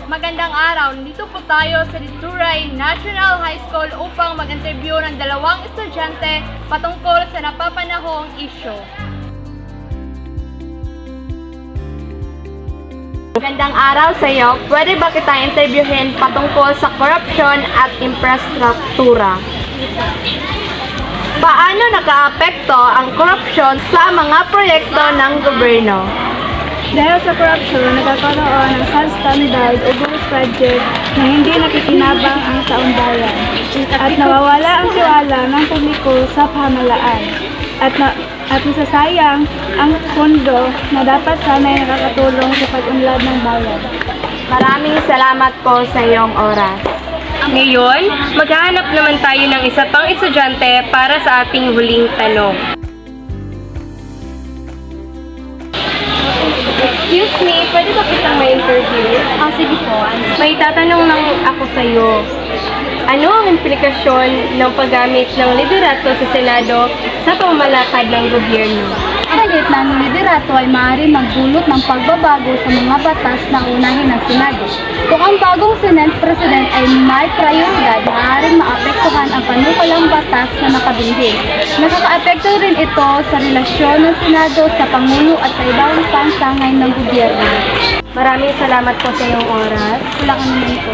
Magandang araw! Nandito po tayo sa Dituray National High School upang mag-interview ng dalawang estudyante patungkol sa napapanahong issue. Magandang araw sa iyo. Pwede ba kita interviewin patungkol sa korupsyon at infrastruktura? Paano nakaapekto ang korupsyon sa mga proyekto ng gobyerno? Dahil sa korupsyon, nagkakaroon ng substandard o ghost project na hindi nakikinabang ang taon-bayan at nawawala ang tiwala ng publiko sa pamahalaan at nasasayang ang pondo na dapat sana'y nakakatulong sa pag-unlad ng bayan. Maraming salamat po sa iyong oras. Ngayon, maghahanap naman tayo ng isa pang estudyante para sa ating huling tanong. Excuse me, pwede ba kitang may interview? Sige po. May tatanong lang ako sa iyo. Ano ang implikasyon ng paggamit ng liderato sa Senado sa pamalakad ng gobyerno? Ang palit ng liderato ay maaaring magdulot ng pagbabago sa mga batas na unahin ng Senado. Kung ang bagong Senate President ay may prioridad, maaaring maapektuhan ang panukalang batas na nakabinhin. Nakakaapekto rin ito sa relasyon ng Senado sa Pangulo at sa ibang pansangay ng gobyerno. Maraming salamat po sa iyong oras. Wala ka naman po.